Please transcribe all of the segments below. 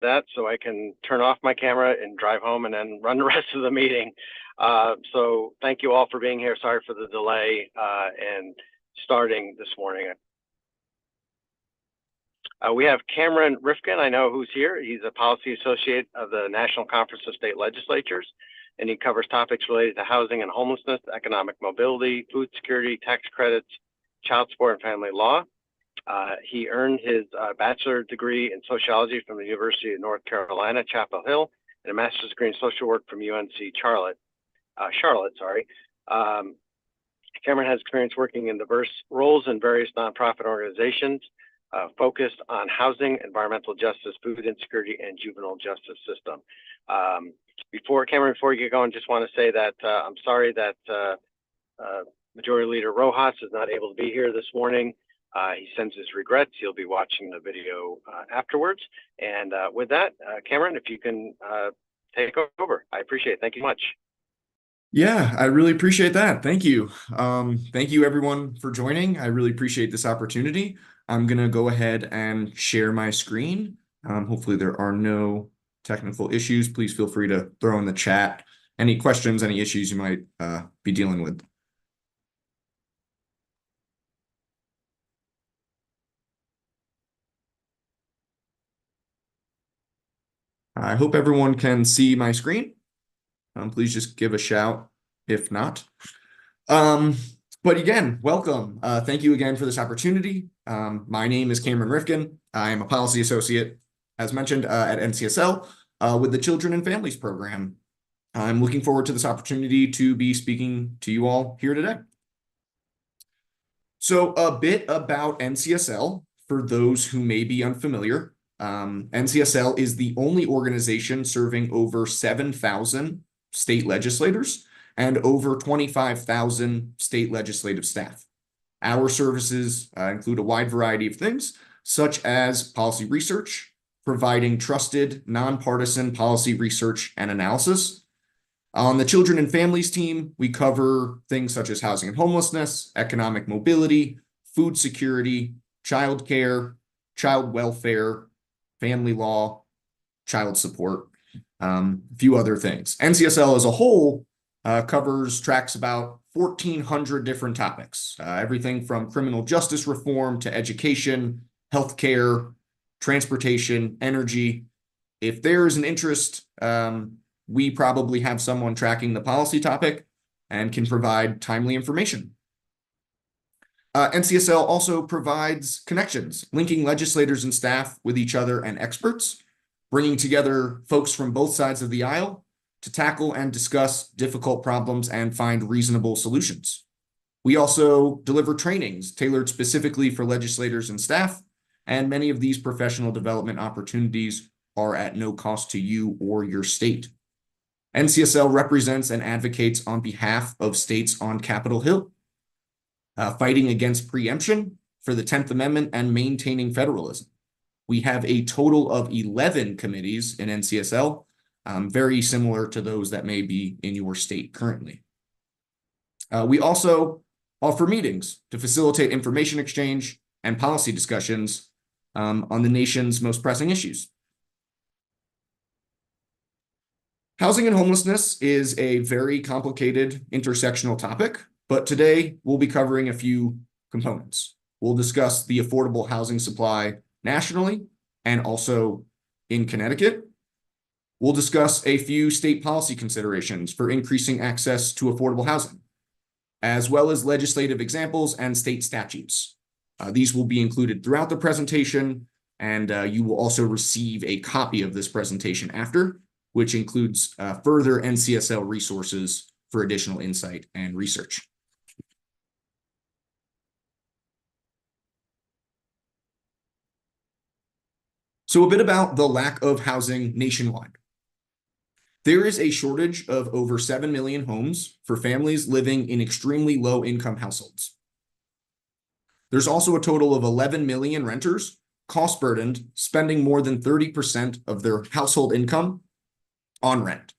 that so I can turn off my camera and drive home and then run the rest of the meeting. So thank you all for being here. Sorry for the delay and starting this morning. We have Cameron Rifkin, I know who's here. He's a policy associate of the National Conference of State Legislatures, and he covers topics related to housing and homelessness, economic mobility, food security, tax credits, child support, and family law. He earned his bachelor's degree in sociology from the University of North Carolina, Chapel Hill, and a master's degree in social work from UNC Charlotte. Cameron has experience working in diverse roles in various nonprofit organizations focused on housing, environmental justice, food insecurity, and juvenile justice system. Before you get going, just want to say that I'm sorry that Majority Leader Rojas is not able to be here this morning. He sends his regrets. He'll be watching the video afterwards. And with that, Cameron, if you can take over, I appreciate it. Thank you much. Yeah, I really appreciate that. Thank you. Thank you everyone for joining. I really appreciate this opportunity. I'm going to go ahead and share my screen. Hopefully there are no technical issues. Please feel free to throw in the chat any questions, any issues you might be dealing with. I hope everyone can see my screen. Please just give a shout if not. But again, welcome. Thank you again for this opportunity. My name is Cameron Rifkin. I am a policy associate, as mentioned, at NCSL with the Children and Families Program. I'm looking forward to this opportunity to be speaking to you all here today. So a bit about NCSL for those who may be unfamiliar. NCSL is the only organization serving over 7,000 state legislators and over 25,000 state legislative staff. Our services include a wide variety of things, such as policy research, providing trusted, nonpartisan policy research and analysis. On the Children and Families team, we cover things such as housing and homelessness, economic mobility, food security, child care, child welfare, family law, child support, a few other things. NCSL as a whole tracks about 1,400 different topics, everything from criminal justice reform to education, healthcare, transportation, energy. If there is an interest, we probably have someone tracking the policy topic and can provide timely information. NCSL also provides connections, linking legislators and staff with each other and experts, bringing together folks from both sides of the aisle to tackle and discuss difficult problems and find reasonable solutions. We also deliver trainings tailored specifically for legislators and staff, and many of these professional development opportunities are at no cost to you or your state. NCSL represents and advocates on behalf of states on Capitol Hill, fighting against preemption for the 10th Amendment and maintaining federalism. We have a total of 11 committees in NCSL, very similar to those that may be in your state currently. We also offer meetings to facilitate information exchange and policy discussions on the nation's most pressing issues. Housing and homelessness is a very complicated intersectional topic, but today we'll be covering a few components. We'll discuss the affordable housing supply nationally and also in Connecticut. We'll discuss a few state policy considerations for increasing access to affordable housing, as well as legislative examples and state statutes. These will be included throughout the presentation, and you will also receive a copy of this presentation after, which includes further NCSL resources for additional insight and research. So a bit about the lack of housing nationwide. There is a shortage of over 7 million homes for families living in extremely low-income households. There's also a total of 11 million renters, cost-burdened, spending more than 30% of their household income on rent.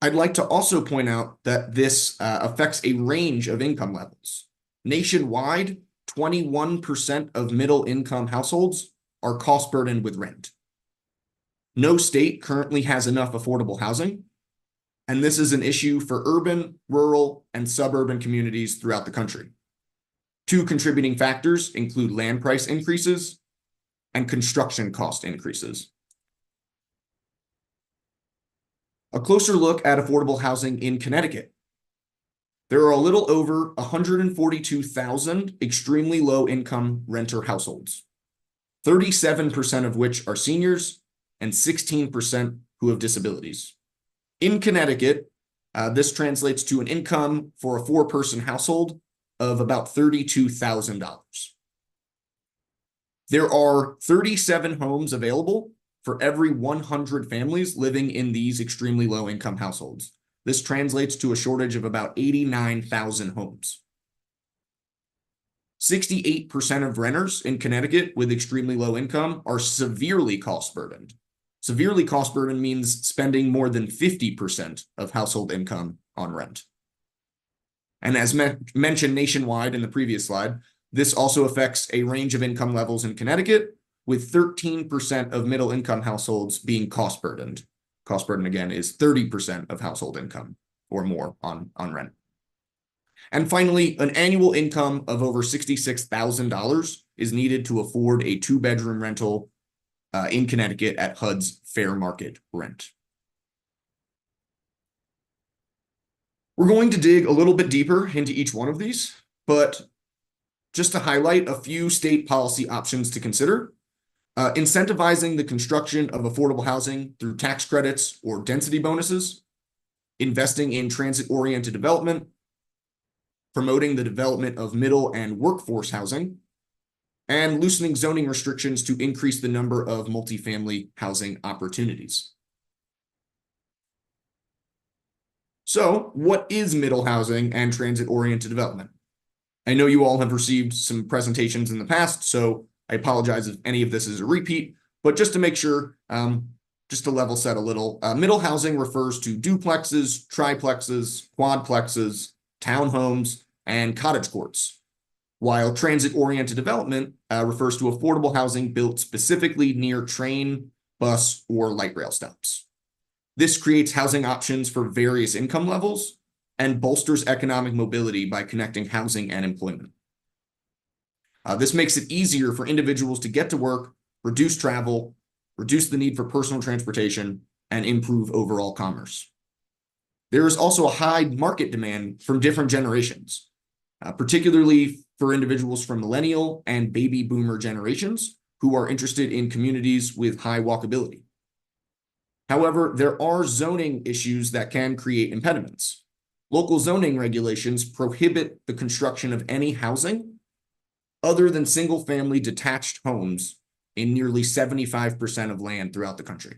I'd like to also point out that this affects a range of income levels. Nationwide, 21% of middle-income households are cost burdened with rent. No state currently has enough affordable housing, and this is an issue for urban, rural, and suburban communities throughout the country. Two contributing factors include land price increases and construction cost increases. A closer look at affordable housing in Connecticut. There are a little over 142,000 extremely low-income renter households, 37% of which are seniors and 16% who have disabilities. In Connecticut, this translates to an income for a four-person household of about $32,000. There are 37 homes available for every 100 families living in these extremely low-income households. This translates to a shortage of about 89,000 homes. 68% of renters in Connecticut with extremely low income are severely cost burdened. Severely cost burdened means spending more than 50% of household income on rent. And as mentioned nationwide in the previous slide, this also affects a range of income levels in Connecticut, with 13% of middle income households being cost burdened. Cost burden, again, is 30% of household income or more on rent. And finally, an annual income of over $66,000 is needed to afford a two-bedroom rental in Connecticut at HUD's fair market rent. We're going to dig a little bit deeper into each one of these, but just to highlight a few state policy options to consider. Incentivizing the construction of affordable housing through tax credits or density bonuses, investing in transit-oriented development, promoting the development of middle and workforce housing, and loosening zoning restrictions to increase the number of multifamily housing opportunities. So, what is middle housing and transit-oriented development? I know you all have received some presentations in the past, so I apologize if any of this is a repeat, but just to make sure, just to level set a little, middle housing refers to duplexes, triplexes, quadplexes, townhomes, and cottage courts, while transit-oriented development refers to affordable housing built specifically near train, bus, or light rail stops. This creates housing options for various income levels and bolsters economic mobility by connecting housing and employment. This makes it easier for individuals to get to work, reduce travel, reduce the need for personal transportation, and improve overall commerce. There is also a high market demand from different generations, particularly for individuals from millennial and baby boomer generations who are interested in communities with high walkability. However, there are zoning issues that can create impediments. Local zoning regulations prohibit the construction of any housing other than single-family detached homes in nearly 75% of land throughout the country.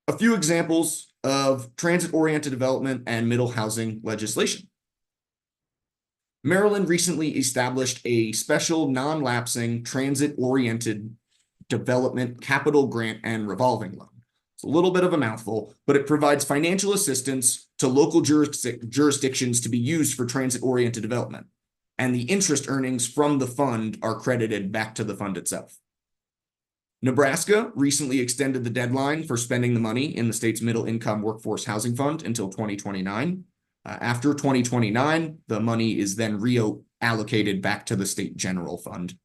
A few examples of transit-oriented development and middle housing legislation. Maryland recently established a special non-lapsing transit-oriented development capital grant and revolving loan. It's a little bit of a mouthful, but it provides financial assistance to local jurisdictions to be used for transit-oriented development, and the interest earnings from the fund are credited back to the fund itself. Nebraska recently extended the deadline for spending the money in the state's middle-income workforce housing fund until 2029. After 2029, the money is then reallocated back to the state general fund.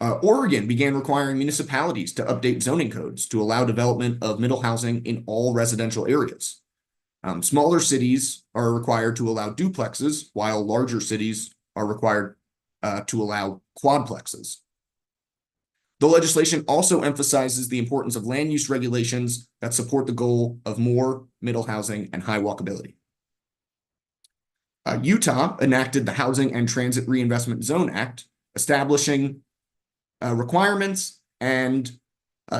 Oregon began requiring municipalities to update zoning codes to allow development of middle housing in all residential areas. Smaller cities are required to allow duplexes, while larger cities are required to allow quadplexes. The legislation also emphasizes the importance of land use regulations that support the goal of more middle housing and high walkability. Utah enacted the Housing and Transit Reinvestment Zone Act, establishing requirements and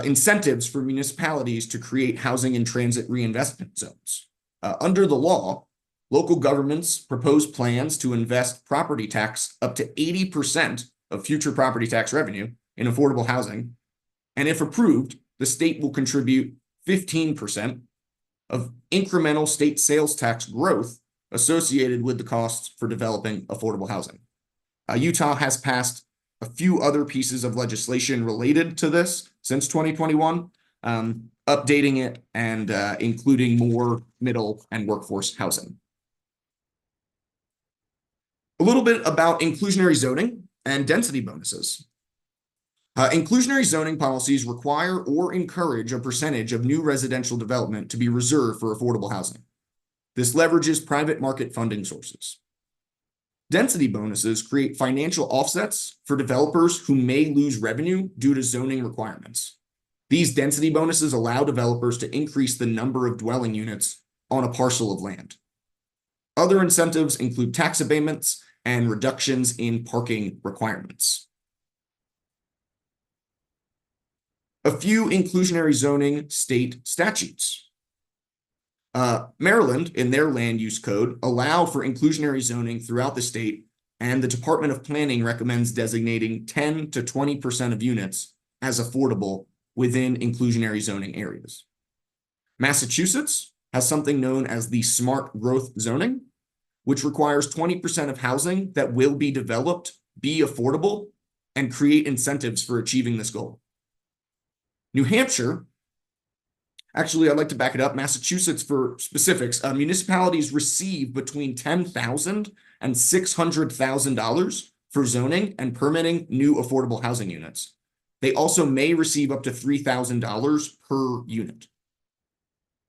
incentives for municipalities to create housing and transit reinvestment zones. Under the law, local governments propose plans to invest property tax up to 80% of future property tax revenue in affordable housing, and if approved, the state will contribute 15% of incremental state sales tax growth associated with the costs for developing affordable housing. Utah has passed a few other pieces of legislation related to this since 2021, updating it and including more middle and workforce housing. A little bit about inclusionary zoning and density bonuses. Inclusionary zoning policies require or encourage a percentage of new residential development to be reserved for affordable housing. This leverages private market funding sources. Density bonuses create financial offsets for developers who may lose revenue due to zoning requirements. These density bonuses allow developers to increase the number of dwelling units on a parcel of land. Other incentives include tax abatements and reductions in parking requirements. A few inclusionary zoning state statutes. Maryland, in their land use code, allow for inclusionary zoning throughout the state, and the Department of Planning recommends designating 10 to 20% of units as affordable within inclusionary zoning areas. Massachusetts has something known as the smart growth zoning, which requires 20% of housing that will be developed be affordable and create incentives for achieving this goal. New Hampshire, actually, I'd like to back it up. Massachusetts, for specifics, municipalities receive between $10,000 and $600,000 for zoning and permitting new affordable housing units. They also may receive up to $3,000 per unit.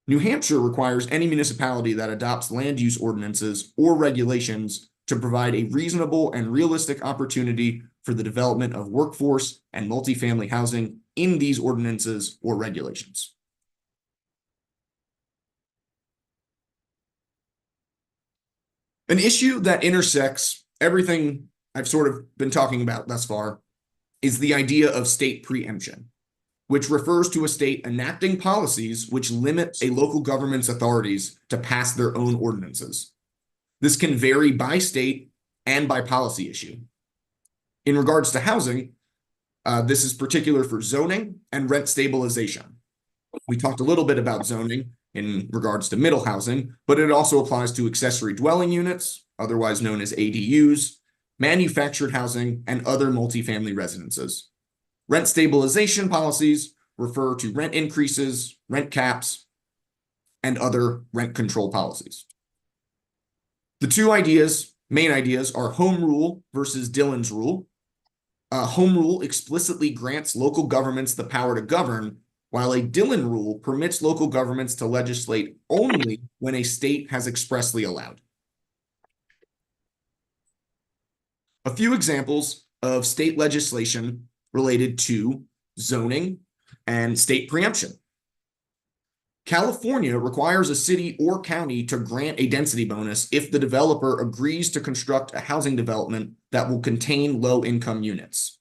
New Hampshire requires any municipality that adopts land use ordinances or regulations to provide a reasonable and realistic opportunity for the development of workforce and multifamily housing in these ordinances or regulations. An issue that intersects everything I've sort of been talking about thus far is the idea of state preemption, which refers to a state enacting policies which limit a local government's authorities to pass their own ordinances. This can vary by state and by policy issue. In regards to housing, this is particular for zoning and rent stabilization. We talked a little bit about zoning in regards to middle housing, but it also applies to accessory dwelling units, otherwise known as ADUs, manufactured housing, and other multifamily residences. Rent stabilization policies refer to rent increases, rent caps, and other rent control policies. The two main ideas are home rule versus Dillon's rule. Home rule explicitly grants local governments the power to govern, while a Dillon rule permits local governments to legislate only when a state has expressly allowed. A few examples of state legislation related to zoning and state preemption. California requires a city or county to grant a density bonus if the developer agrees to construct a housing development that will contain low-income units.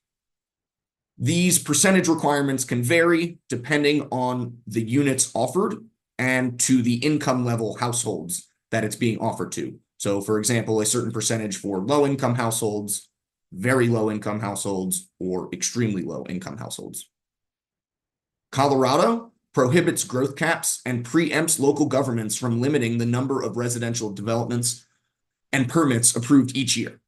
These percentage requirements can vary depending on the units offered and to the income level households that it's being offered to. So, for example, a certain percentage for low-income households, very low-income households, or extremely low-income households. Colorado prohibits growth caps and preempts local governments from limiting the number of residential developments and permits approved each year.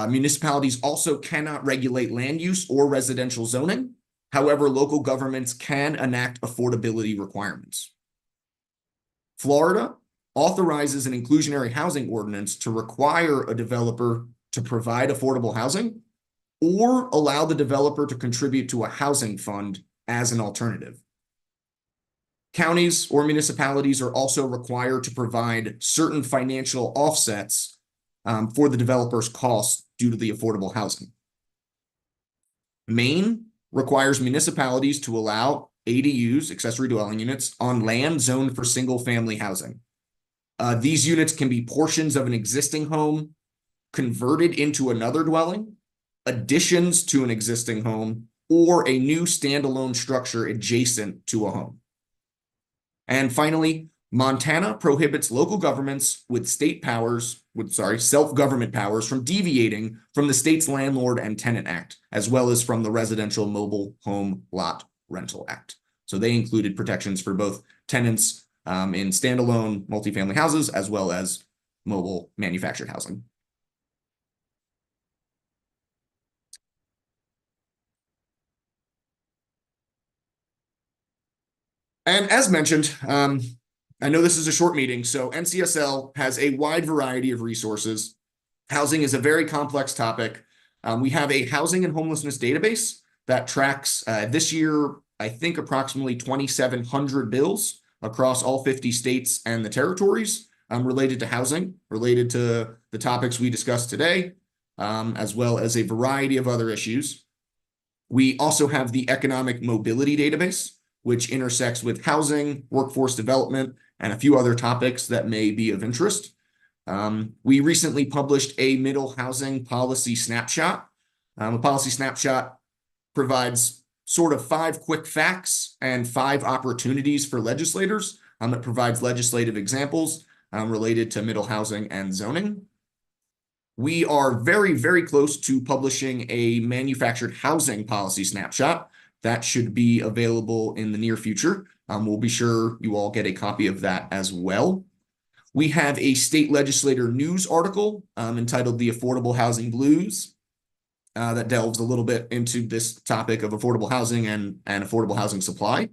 Municipalities also cannot regulate land use or residential zoning. However, local governments can enact affordability requirements. Florida authorizes an inclusionary housing ordinance to require a developer to provide affordable housing or allow the developer to contribute to a housing fund as an alternative. Counties or municipalities are also required to provide certain financial offsets for the developer's costs due to the affordable housing. Maine requires municipalities to allow ADUs, accessory dwelling units, on land zoned for single-family housing. These units can be portions of an existing home, converted into another dwelling, additions to an existing home, or a new standalone structure adjacent to a home. And finally, Montana prohibits local governments with self-government powers from deviating from the state's Landlord and Tenant Act, as well as from the Residential Mobile Home Lot Rental Act. So they included protections for both tenants in standalone multifamily houses, as well as mobile manufactured housing. And as mentioned, I know this is a short meeting, so NCSL has a wide variety of resources. Housing is a very complex topic. We have a housing and homelessness database that tracks this year, I think, approximately 2,700 bills across all 50 states and the territories related to housing, related to the topics we discussed today, as well as a variety of other issues. We also have the economic mobility database, which intersects with housing, workforce development, and a few other topics that may be of interest. We recently published a middle housing policy snapshot. A policy snapshot provides sort of 5 quick facts and 5 opportunities for legislators. It provides legislative examples related to middle housing and zoning. We are very, very close to publishing a manufactured housing policy snapshot that should be available in the near future. We'll be sure you all get a copy of that as well. We have a state legislator news article entitled The Affordable Housing Blues that delves a little bit into this topic of affordable housing and affordable housing supply.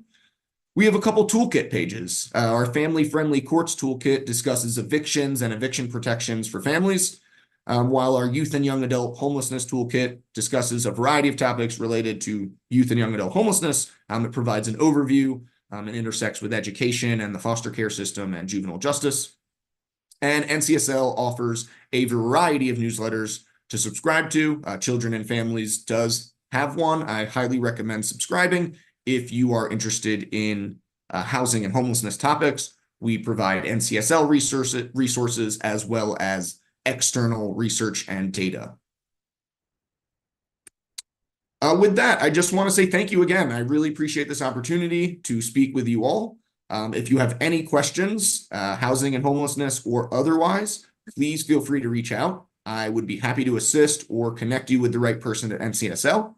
We have a couple toolkit pages. Our family-friendly courts toolkit discusses evictions and eviction protections for families, while our youth and young adult homelessness toolkit discusses a variety of topics related to youth and young adult homelessness. It provides an overview and intersects with education and the foster care system and juvenile justice. And NCSL offers a variety of newsletters to subscribe to. Children and Families does have one. I highly recommend subscribing if you are interested in housing and homelessness topics. We provide NCSL resources as well as external research and data. With that, I just want to say thank you again. I really appreciate this opportunity to speak with you all. If you have any questions, housing and homelessness or otherwise, please feel free to reach out. I would be happy to assist or connect you with the right person at NCSL.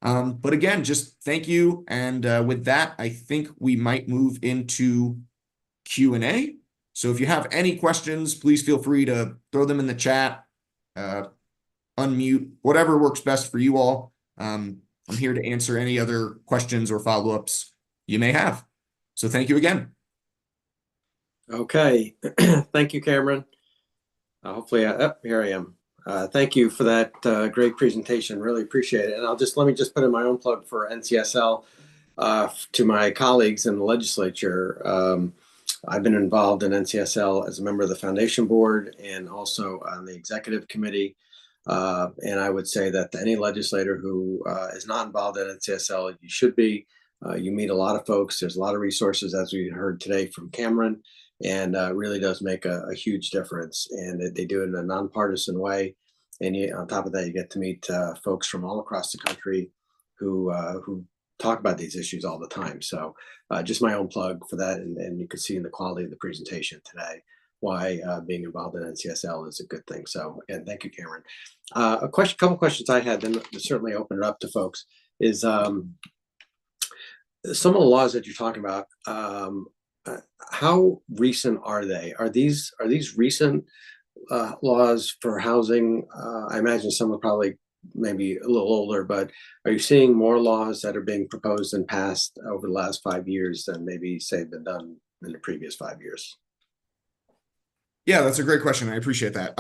But again, just thank you. And with that, I think we might move into Q&A. So if you have any questions, please feel free to throw them in the chat, unmute, whatever works best for you all. I'm here to answer any other questions or follow-ups you may have. So thank you again. Okay. Thank you, Cameron. Hopefully, here I am. Thank you for that great presentation. Really appreciate it. And let me just put in my own plug for NCSL to my colleagues in the legislature. I've been involved in NCSL as a member of the foundation board and also on the executive committee. And I would say that any legislator who is not involved in NCSL, you should be. You meet a lot of folks. There's a lot of resources, as we heard today from Cameron, and really does make a huge difference. And they do it in a nonpartisan way. And on top of that, you get to meet folks from all across the country who talk about these issues all the time. So just my own plug for that. And you can see in the quality of the presentation today why being involved in NCSL is a good thing. So, and thank you, Cameron. Couple questions I had, then certainly open it up to folks, is some of the laws that you're talking about, how recent are they? Are these recent laws for housing? I imagine some are probably maybe a little older, but are you seeing more laws that are being proposed and passed over the last 5 years than maybe say been done in the previous 5 years? Yeah, that's a great question. I appreciate that.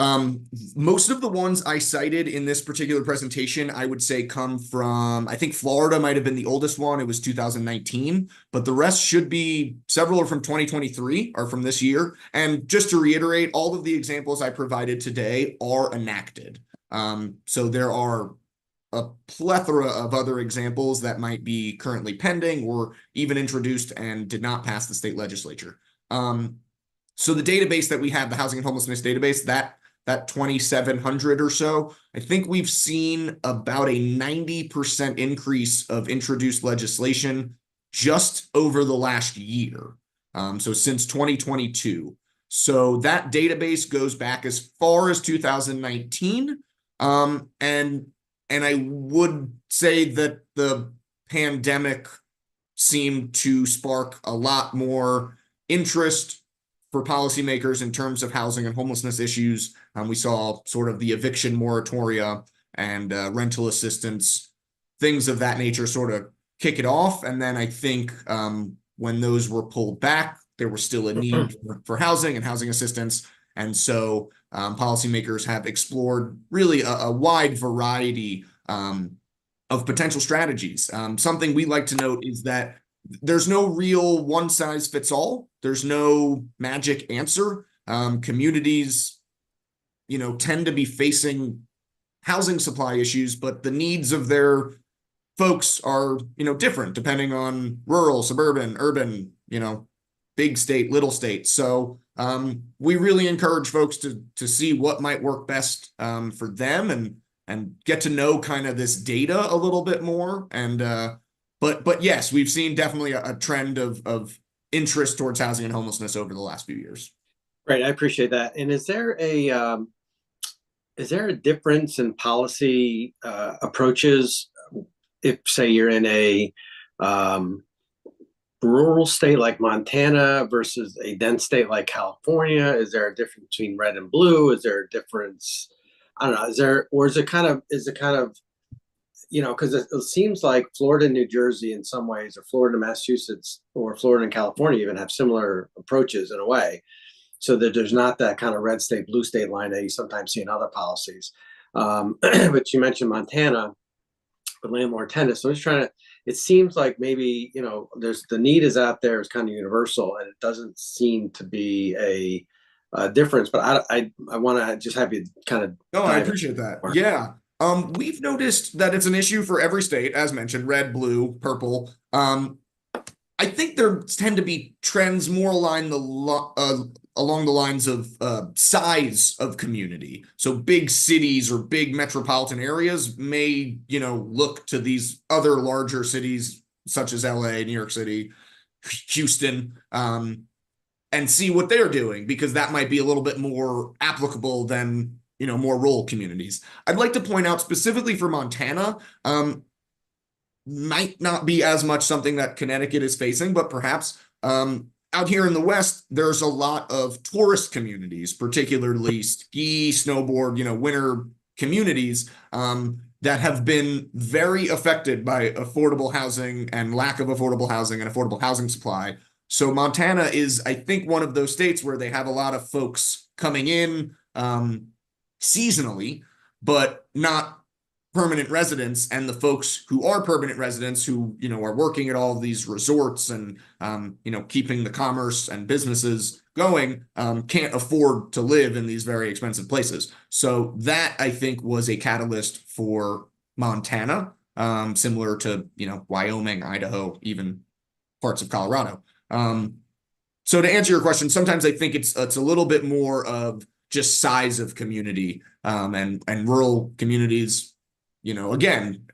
Most of the ones I cited in this particular presentation, I would say come from, I think Florida might have been the oldest one. It was 2019, but the rest should be, several are from 2023, are from this year. And just to reiterate, all of the examples I provided today are enacted. So there are a plethora of other examples that might be currently pending or even introduced and did not pass the state legislature. So the database that we have, the housing and homelessness database, that 2,700 or so, I think we've seen about a 90% increase of introduced legislation just over the last year. So since 2022. So that database goes back as far as 2019. And I would say that the pandemic seemed to spark a lot more interest for policymakers in terms of housing and homelessness issues. We saw sort of the eviction moratoria and rental assistance, things of that nature sort of kick it off. And then I think when those were pulled back, there was still a need for housing and housing assistance. And so policymakers have explored really a wide variety of potential strategies. Something we like to note is that there's no real one size fits all. There's no magic answer. Communities, tend to be facing housing supply issues, but the needs of their folks are, different depending on rural, suburban, urban, big state, little state. So we really encourage folks to see what might work best for them and get to know kind of this data a little bit more. And but yes, we've seen definitely a trend of interest towards housing and homelessness over the last few years. Right, I appreciate that. And is there a difference in policy approaches if, say, you're in a rural state like Montana versus a dense state like California? Is there a difference between red and blue? Is there a difference? I don't know. Is it kind of, because it seems like Florida and New Jersey in some ways, or Florida and Massachusetts, or Florida and California even have similar approaches in a way, so that there's not that kind of red state, blue state line that you sometimes see in other policies. But you mentioned Montana, the landlord tenant. So I'm just trying to, it seems like maybe, there's the need is out there, is kind of universal, and it doesn't seem to be a difference. But I want to just have you kind of. No, I appreciate that. Yeah. We've noticed that it's an issue for every state, as mentioned, red, blue, purple. I think there tend to be trends more along the lines of size of community. So big cities or big metropolitan areas may, look to these other larger cities such as LA, New York City, Houston, and see what they're doing, because that might be a little bit more applicable than, more rural communities. I'd like to point out specifically for Montana, might not be as much something that Connecticut is facing, but perhaps out here in the West, there's a lot of tourist communities, particularly ski, snowboard, winter communities that have been very affected by affordable housing and lack of affordable housing and affordable housing supply. So Montana is, I think, one of those states where they have a lot of folks coming in seasonally, but not permanent residents. And the folks who are permanent residents who, are working at all of these resorts and, keeping the commerce and businesses going, can't afford to live in these very expensive places. So that, I think, was a catalyst for Montana, similar to, Wyoming, Idaho, even parts of Colorado. So to answer your question, sometimes I think it's a little bit more of just size of community, and rural communities, again,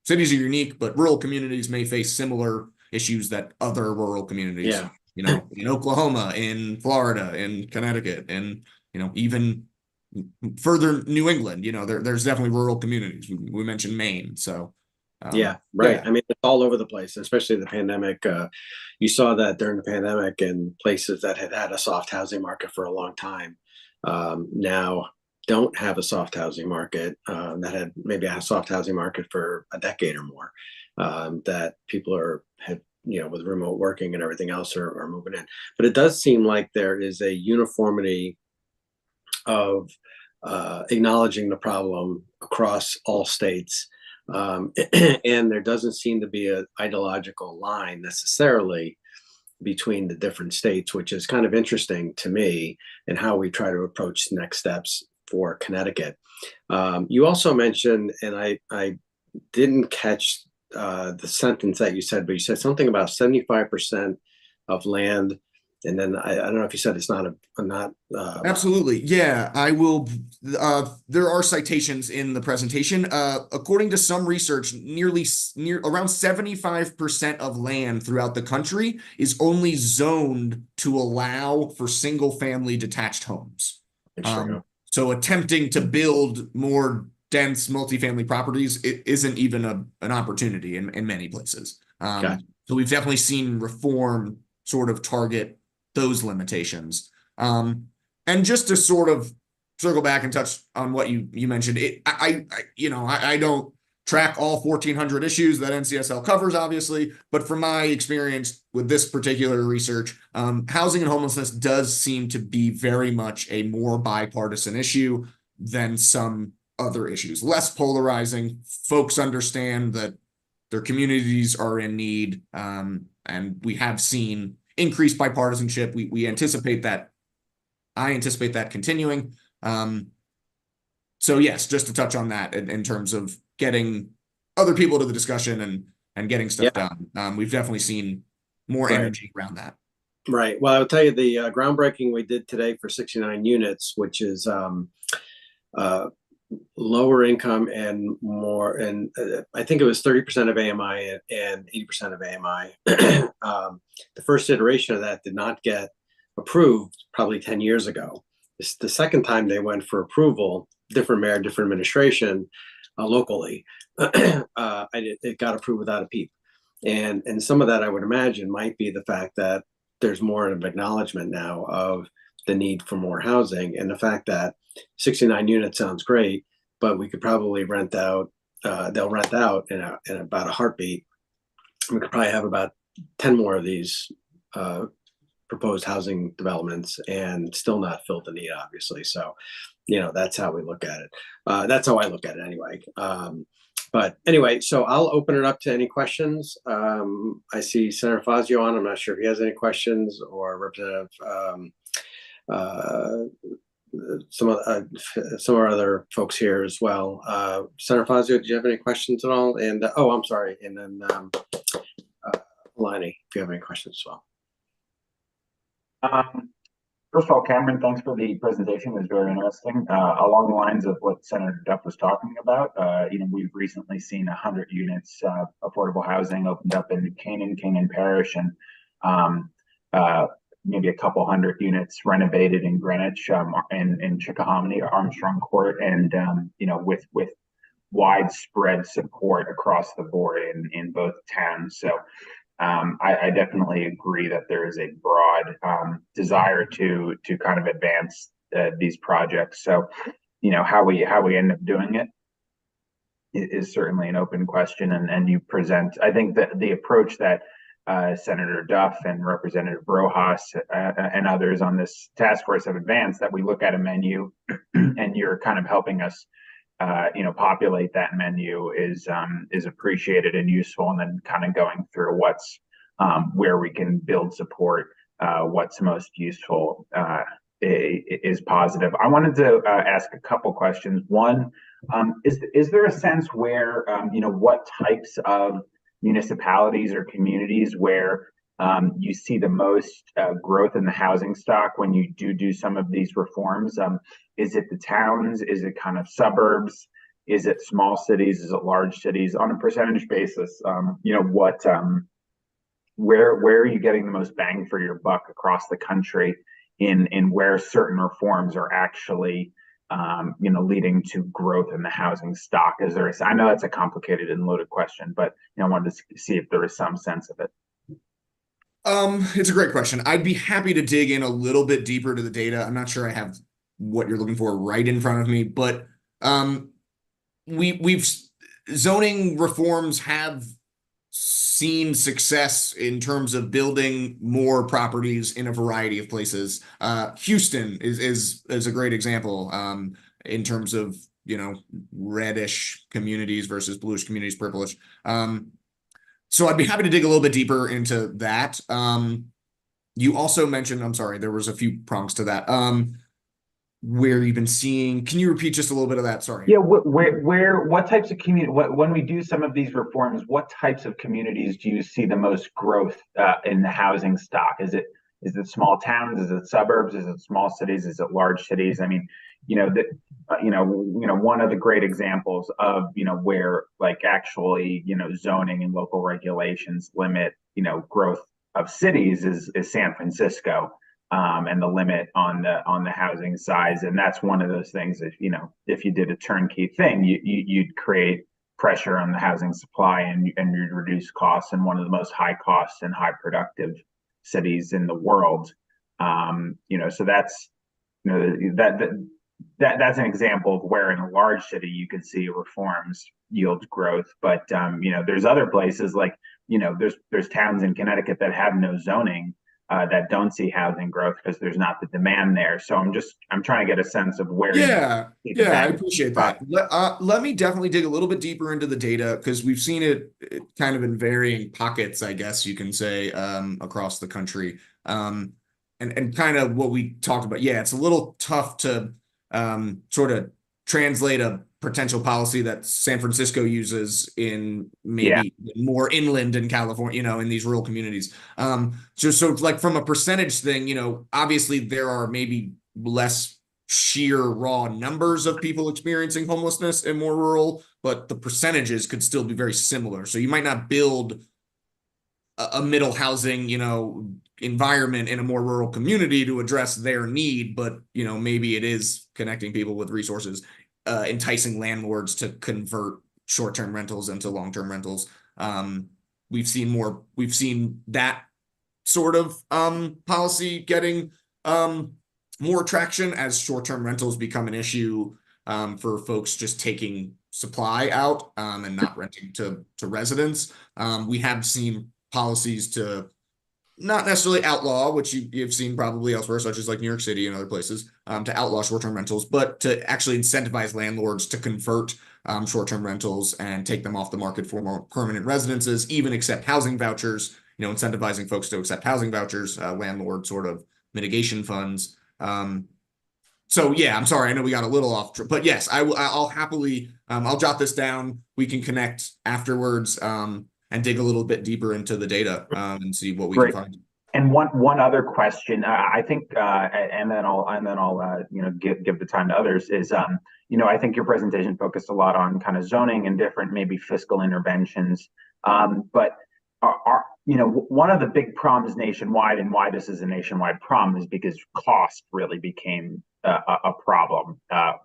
cities are unique, but rural communities may face similar issues that other rural communities, in Oklahoma, in Florida, in Connecticut, and, even further New England, there's definitely rural communities. We mentioned Maine. So, right. Yeah. I mean, it's all over the place, especially the pandemic. You saw that during the pandemic in places that had a soft housing market for a long time. Now don't have a soft housing market, that had maybe a soft housing market for a decade or more, that people have, with remote working and everything else are moving in. But it does seem like there is a uniformity of acknowledging the problem across all states. And there doesn't seem to be an ideological line necessarily between the different states, which is kind of interesting to me, and how we try to approach next steps for Connecticut. You also mentioned, and I didn't catch the sentence that you said, but you said something about 75% of land. And then I don't know if you said it's not absolutely. Yeah, I will. There are citations in the presentation. According to some research, around 75% of land throughout the country is only zoned to allow for single family detached homes. So attempting to build more dense multifamily properties, it isn't even an opportunity in many places. So we've definitely seen reform sort of target those limitations. And just to sort of circle back and touch on what you mentioned, I don't track all 1,400 issues that NCSL covers, obviously, but from my experience with this particular research, housing and homelessness does seem to be very much a more bipartisan issue than some other issues. Less polarizing. Folks understand that their communities are in need, and we have seen increased bipartisanship. We anticipate that. I anticipate that continuing. So yes, just to touch on that in terms of getting other people to the discussion and getting stuff done. We've definitely seen more energy around that. Right. Well, I'll tell you the groundbreaking we did today for 69 units, which is lower income and more, and I think it was 30% of AMI and 80% of AMI. The first iteration of that did not get approved probably 10 years ago. The second time they went for approval, different mayor, different administration, locally, it got approved without a peep. And some of that I would imagine might be the fact that there's more of an acknowledgement now of the need for more housing, and the fact that 69 units sounds great, but we could probably rent out, they'll rent out in about a heartbeat. We could probably have about 10 more of these proposed housing developments and still not fill the need, obviously. So, that's how we look at it. That's how I look at it anyway. But anyway, so I'll open it up to any questions. I see Senator Fazio on. I'm not sure if he has any questions, or Representative some of our other folks here as well. Senator Fazio, do you have any questions at all? And I'm sorry. And then Lonnie, if you have any questions as well. First of all, Cameron, thanks for the presentation. It was very interesting. Along the lines of what Senator Duff was talking about, we've recently seen 100 units affordable housing opened up in Canaan Parish, and maybe a couple hundred units renovated in Greenwich, in Chickahominy or Armstrong Court, and with widespread support across the board in both towns. So I definitely agree that there is a broad desire to kind of advance these projects. So, how we end up doing it is certainly an open question. And you present, I think that the approach that Senator Duff and Representative Rojas and others on this task force have advanced, that we look at a menu and you're kind of helping us populate that menu is appreciated and useful, and then kind of going through what's where we can build support, what's most useful is positive. I wanted to ask a couple questions. One, is there a sense where what types of municipalities or communities where you see the most growth in the housing stock when you do some of these reforms? Is it the towns? Is it kind of suburbs? Is it small cities? Is it large cities? On a percentage basis, where are you getting the most bang for your buck across the country in where certain reforms are actually leading to growth in the housing stock? I know that's a complicated and loaded question, but I wanted to see if there is some sense of it. It's a great question. I'd be happy to dig in a little bit deeper to the data. I'm not sure I have what you're looking for right in front of me, but we've zoning reforms have seen success in terms of building more properties in a variety of places. Houston is a great example in terms of reddish communities versus bluish communities, purplish. So I'd be happy to dig a little bit deeper into that. You also mentioned, I'm sorry, there was a few prongs to that. Where you've been seeing, can you repeat just a little bit of that? Sorry. Yeah, what types of community, when we do some of these reforms, what types of communities do you see the most growth in the housing stock? Is it small towns? Is it suburbs? Is it small cities? Is it large cities? I mean, one of the great examples of where actually zoning and local regulations limit growth of cities is San Francisco. And the limit on the housing size, and that's one of those things. If you did a turnkey thing, you'd create pressure on the housing supply, and you'd reduce costs in one of the most high cost and high productive cities in the world. So that's that that's an example of where in a large city you could see reforms yield growth. But there's other places like there's towns in Connecticut that have no zoning that don't see housing growth because there's not the demand there. So I'm trying to get a sense of where you Yeah, see the yeah, I benefit. appreciate that. Let me definitely dig a little bit deeper into the data because we've seen it kind of in varying pockets, I guess you can say, across the country. And kind of what we talked about. Yeah, it's a little tough to sort of translate a potential policy that San Francisco uses in Yeah. maybe more inland in California, in these rural communities. So like from a percentage thing, obviously there are maybe less sheer raw numbers of people experiencing homelessness in more rural, but the percentages could still be very similar. So you might not build a middle housing, environment in a more rural community to address their need, but maybe it is connecting people with resources, enticing landlords to convert short-term rentals into long-term rentals. We've seen that sort of policy getting more traction as short-term rentals become an issue for folks just taking supply out and not renting to residents. We have seen policies to not necessarily outlaw, which you've seen probably elsewhere, such as like New York City and other places, to outlaw short-term rentals, but to actually incentivize landlords to convert short-term rentals and take them off the market for more permanent residences, even accept housing vouchers, incentivizing folks to accept housing vouchers, landlord sort of mitigation funds. So yeah, I'm sorry, I know we got a little off, but yes, I'll happily, I'll jot this down. We can connect afterwards, and dig a little bit deeper into the data, and see what we can Great. find. And one other question, I think, and then I'll give the time to others is, I think your presentation focused a lot on kind of zoning and different maybe fiscal interventions, but one of the big problems nationwide, and why this is a nationwide problem, is because cost really became a problem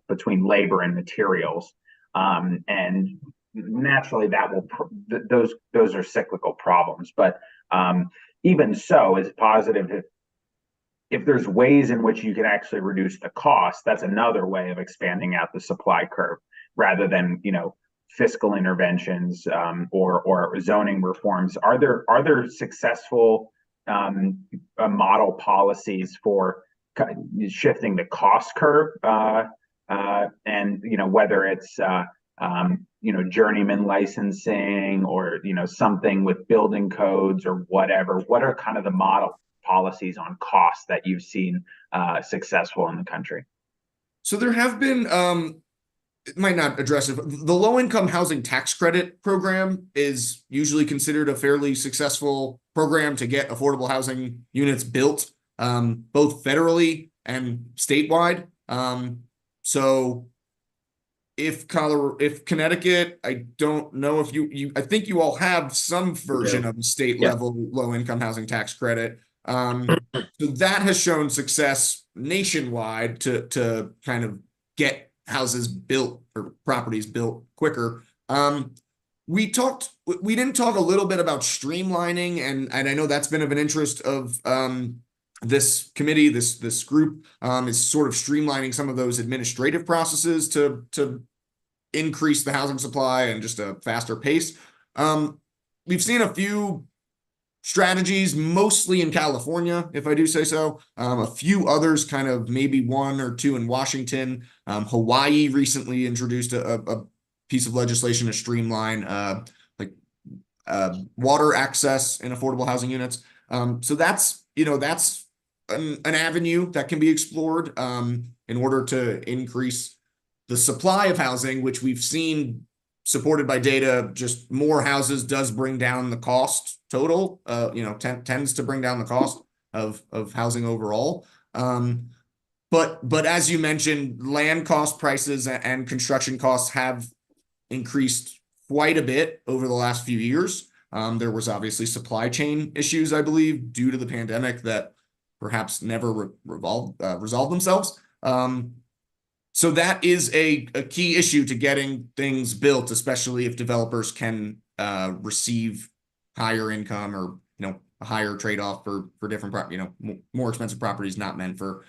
between labor and materials, and naturally that will those are cyclical problems, but even so, it's positive if there's ways in which you can actually reduce the cost. That's another way of expanding out the supply curve rather than fiscal interventions or zoning reforms. Are there successful model policies for shifting the cost curve and whether it's journeyman licensing or something with building codes or whatever? What are kind of the model policies on costs that you've seen successful in the country? So there have been, it might not address it, but the low-income housing tax credit program is usually considered a fairly successful program to get affordable housing units built, both federally and statewide. So if Connecticut, I don't know if I think you all have some version of a state level low-income housing tax credit. So that has shown success nationwide to kind of get houses built or properties built quicker. We didn't talk a little bit about streamlining, and I know that's been of an interest of this committee, this group, is sort of streamlining some of those administrative processes to increase the housing supply and just a faster pace. We've seen a few strategies, mostly in California, if I do say so. A few others, kind of maybe one or two in Washington. Hawaii recently introduced a piece of legislation to streamline water access in affordable housing units. So that's an avenue that can be explored in order to increase the supply of housing, which we've seen supported by data. Just more houses does bring down the cost total, tends to bring down the cost of housing overall. But as you mentioned, land cost prices and construction costs have increased quite a bit over the last few years. There was obviously supply chain issues, I believe, due to the pandemic that perhaps never resolved themselves. So that is a key issue to getting things built, especially if developers can receive higher income or a higher trade-off for different more expensive properties not meant for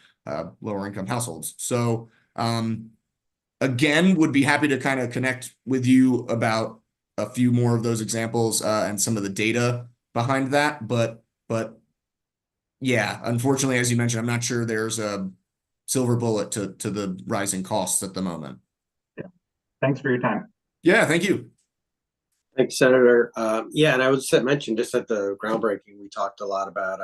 lower income households. So Again, would be happy to kind of connect with you about a few more of those examples and some of the data behind that. But yeah, unfortunately, as you mentioned, I'm not sure there's a silver bullet to the rising costs at the moment. Yeah. Thanks for your time. Yeah, thank you. Thank you, Senator. Yeah, and I would mention just at the groundbreaking, we talked a lot about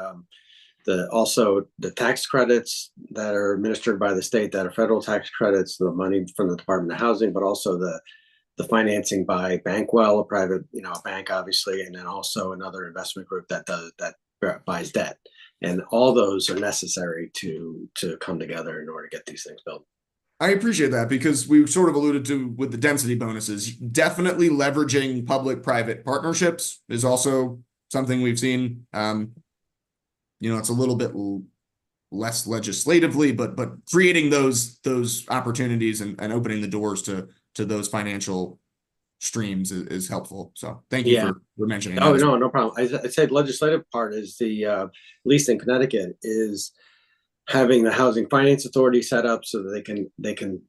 also the tax credits that are administered by the state, that are federal tax credits, the money from the Department of Housing, but also the financing by Bankwell, a private, a bank, obviously, and then also another investment group that buys debt. And all those are necessary to come together in order to get these things built. I appreciate that, because we sort of alluded to with the density bonuses, definitely leveraging public-private partnerships is also something we've seen. It's a little bit less legislatively, but creating those opportunities and opening the doors to those financial streams is helpful. So thank you for mentioning Oh, that. no problem. I'd say the legislative part is at least in Connecticut, is having the Housing Finance Authority set up so that they can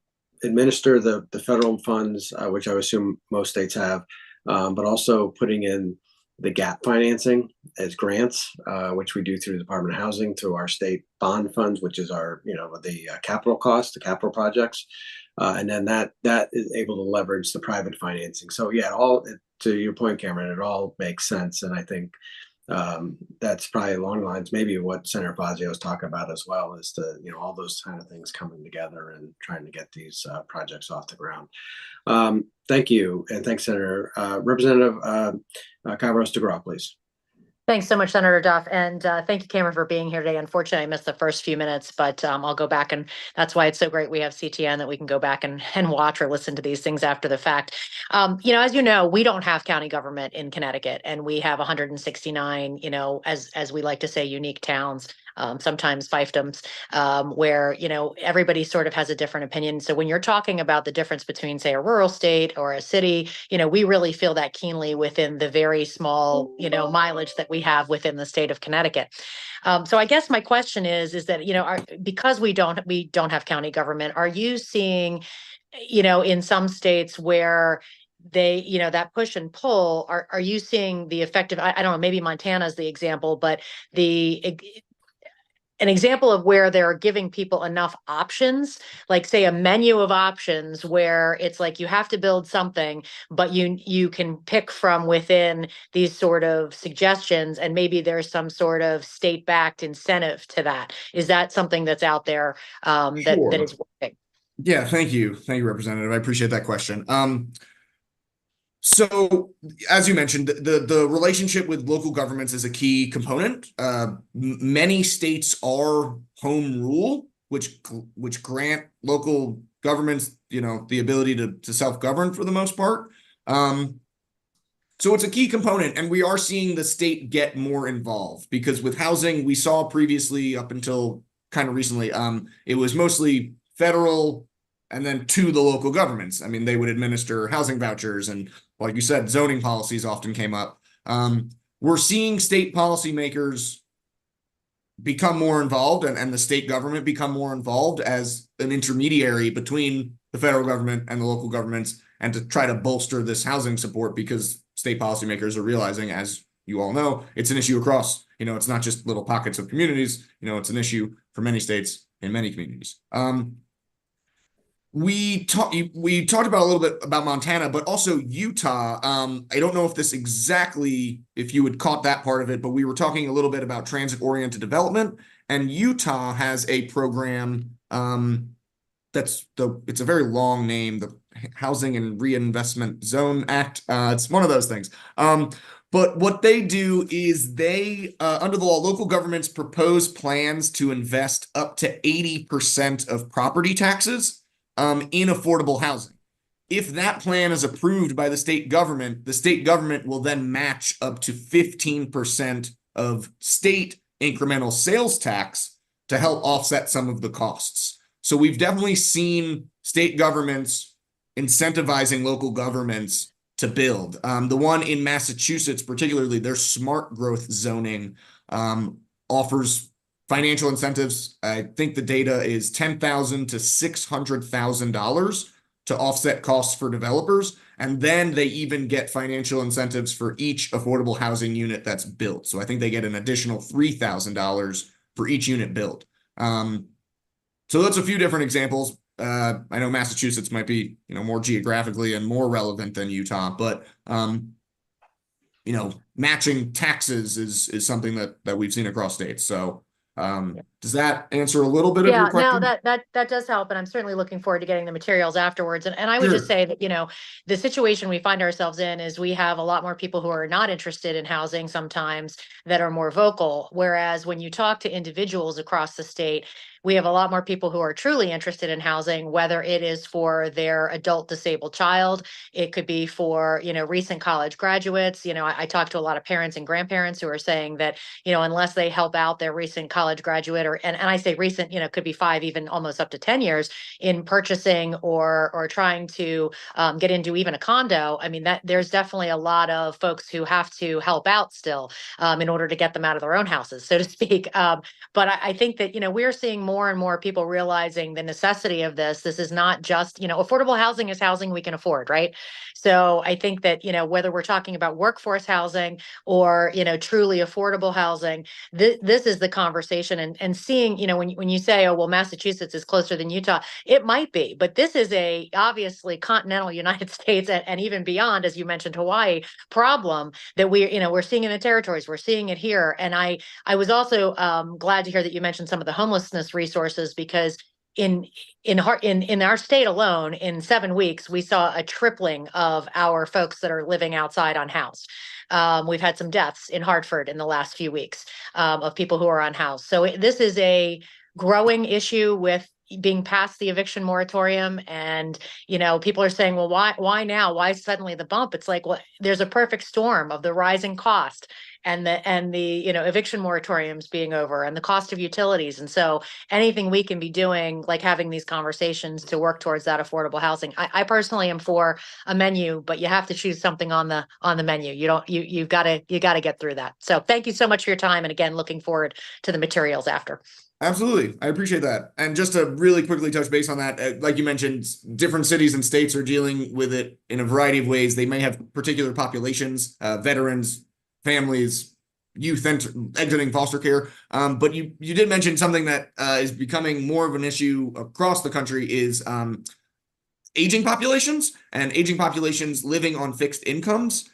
administer the federal funds, which I assume most states have, but also putting in the gap financing as grants, which we do through the Department of Housing, through our state bond funds, which is our, the capital cost, the capital projects. And then that is able to leverage the private financing. So yeah, to your point, Cameron, it all makes sense. And I think that's probably along the lines, maybe what Senator Fazio was talking about as well, is all those kind of things coming together and trying to get these projects off the ground. Thank you. And thanks, Senator. Representative Kairos DeGraw, please. Thanks so much, Senator Duff. And thank you, Cameron, for being here today. Unfortunately, I missed the first few minutes, but I'll go back, and that's why it's so great we have CTN, that we can go back and watch or listen to these things after the fact. As you know, we don't have county government in Connecticut, and we have 169, as we like to say, unique towns. Sometimes fiefdoms, where, everybody sort of has a different opinion. So when you're talking about the difference between, say, a rural state or a city, we really feel that keenly within the very small, mileage that we have within the state of Connecticut. So I guess my question is that, because we don't have county government, are you seeing, in some states where they, that push and pull, are you seeing the effective, I don't know, maybe Montana is the example, but an example of where they're giving people enough options, like say a menu of options where it's like you have to build something, but you can pick from within these sort of suggestions, and maybe there's some sort of state-backed incentive to that. Is that something that's out there that is working? Yeah, thank you, Representative. I appreciate that question. So, as you mentioned, the relationship with local governments is a key component. Many states are home rule, which grant local governments, the ability to self-govern for the most part. So it's a key component, and we are seeing the state get more involved, because with housing, we saw previously, up until kind of recently, it was mostly federal and then to the local governments. I mean, they would administer housing vouchers, and like you said, zoning policies often came up. We're seeing state policymakers become more involved, and the state government become more involved as an intermediary between the federal government and the local governments, and to try to bolster this housing support, because state policymakers are realizing, as you all know, it's an issue across, it's not just little pockets of communities, it's an issue for many states and many communities. We talked about a little bit about Montana, but also Utah. I don't know if you had caught that part of it, but we were talking a little bit about transit-oriented development, and Utah has a program it's a very long name, the Housing and Reinvestment Zone Act. It's one of those things. But what they do is they, under the law, local governments propose plans to invest up to 80% of property taxes in affordable housing. If that plan is approved by the state government will then match up to 15% of state incremental sales tax to help offset some of the costs. So we've definitely seen state governments incentivizing local governments to build. The one in Massachusetts, particularly, their smart growth zoning offers financial incentives. I think the data is $10,000 to $600,000 to offset costs for developers. And then they even get financial incentives for each affordable housing unit that's built. So I think they get an additional $3,000 for each unit built. So that's a few different examples. I know Massachusetts might be, more geographically and more relevant than Utah, but matching taxes is something that we've seen across states. So does that answer a little bit of your question? No, that does help. And I'm certainly looking forward to getting the materials afterwards. And I would Sure. just say that, the situation we find ourselves in is we have a lot more people who are not interested in housing sometimes that are more vocal. Whereas when you talk to individuals across the state, we have a lot more people who are truly interested in housing, whether it is for their adult disabled child, it could be for, recent college graduates. I talk to a lot of parents and grandparents who are saying that, unless they help out their recent college graduate, and I say recent, could be 5, even almost up to 10 years in purchasing or trying to get into even a condo. I mean, that there's definitely a lot of folks who have to help out still in order to get them out of their own houses, so to speak. But I think that, we're seeing more and more people realizing the necessity of this. This is not just, affordable housing is housing we can afford, right? So I think that, whether we're talking about workforce housing or, truly affordable housing, this is the conversation. And seeing, when you say, oh, well, Massachusetts is closer than Utah, it might be, but this is obviously continental United States and even beyond, as you mentioned, Hawaii problem that we're seeing in the territories. We're seeing it here. And I was also glad to hear that you mentioned some of the homelessness resources, because in our state alone, in 7 weeks, we saw a tripling of our folks that are living outside unhoused. We've had some deaths in Hartford in the last few weeks of people who are unhoused. So this is a growing issue with being past the eviction moratorium. And, people are saying, well, why now? Why suddenly the bump? It's like, well, there's a perfect storm of the rising cost and the eviction moratoriums being over and the cost of utilities. And so anything we can be doing, like having these conversations to work towards that affordable housing. I personally am for a menu, but you have to choose something on the menu. You've got to get through that. So thank you so much for your time. And again, looking forward to the materials after. Absolutely. I appreciate that. And just to really quickly touch base on that, like you mentioned, different cities and states are dealing with it in a variety of ways. They may have particular populations, veterans, families, youth exiting foster care. But you did mention something that is becoming more of an issue across the country is aging populations, and aging populations living on fixed incomes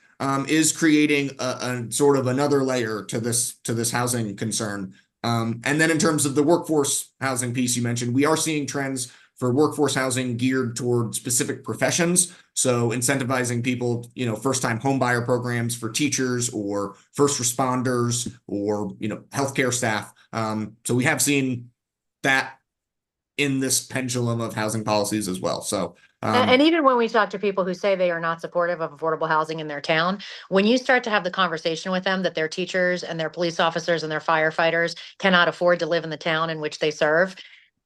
is creating a sort of another layer to this housing concern. And then in terms of the workforce housing piece you mentioned, we are seeing trends for workforce housing geared toward specific professions. So incentivizing people, first-time home buyer programs for teachers or first responders or, healthcare staff. So we have seen that in this pendulum of housing policies as well. So and even when we talk to people who say they are not supportive of affordable housing in their town, when you start to have the conversation with them that their teachers and their police officers and their firefighters cannot afford to live in the town in which they serve,